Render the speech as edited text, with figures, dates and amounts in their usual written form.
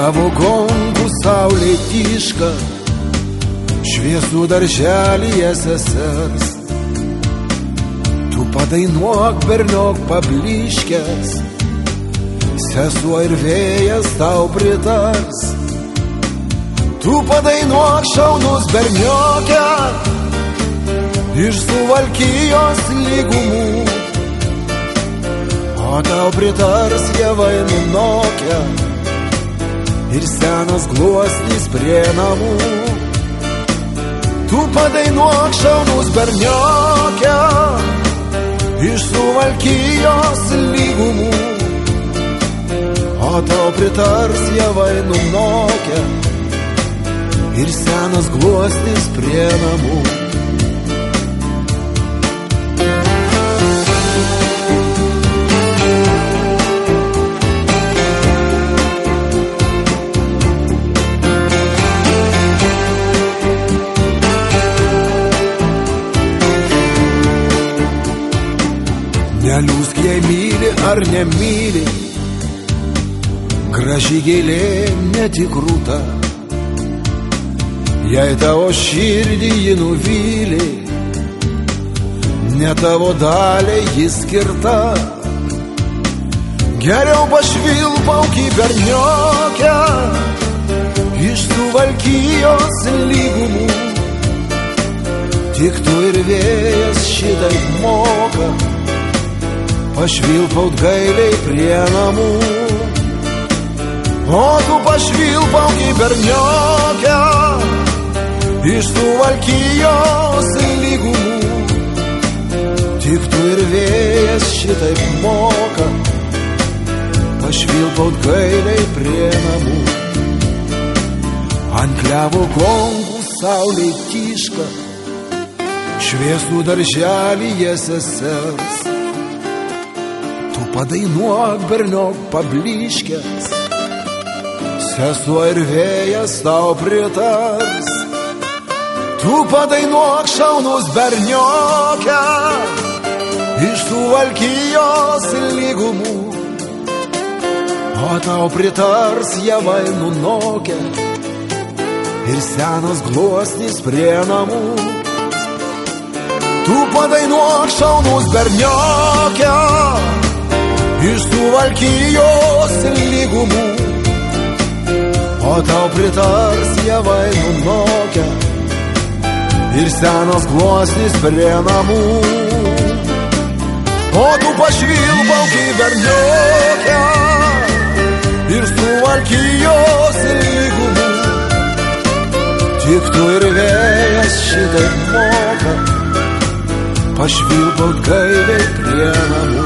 Klevo gongų saulė tyška, šviesų darželyje sesers. Tu padainuok, berniok pablyškęs, sesuo ir vėjas tau pritars. Tu padainuok, šaunus bernioke, iš Suvalkijos lygumų, o tau pritars javai nunokę ir senas gluosnis prie namų. Tu padainuok, šaunus bernioke, iš Suvalkijos lygumų, o tau pritars javai nunokę ir senas gluosnis prie namų. Neliūsk, jei myli ar nemyli, graži gėlė netikrūta. Jei tavo širdį ji nuvylė, ne tavo daliai ji skirta. Geriau pašvilpauk į berniokę, iš Suvalkijos lygumų, tik tu ir vėjas šitaip moka pašvilpaut gailiai prie namų. O tu pašvilpauk į berniokę, iš Suvalkijos lygumų, tik tu ir vėjas šitaip moka pašvilpaut gailiai prie namų. Ant klevo gongų saulė tyška, šviesų darželyje sesers. Tu padainuok, berniok pablyškęs, sesuo ir vėjas tau pritars. Tu padainuok, šaunus bernioke, iš Suvalkijos lygumų, o tau pritars javai nunokę ir senas gluosnis prie namų. Tu padainuok, šaunus bernioke, iš Suvalkijos lygumų, o tau pritars javai nunokę ir senas gluosnis prie namų. O tu pašvilpauk į berniokę, iš Suvalkijos lygumų, tik tu ir vėjas šitaip moka pašvilpaut gailiai prie namų.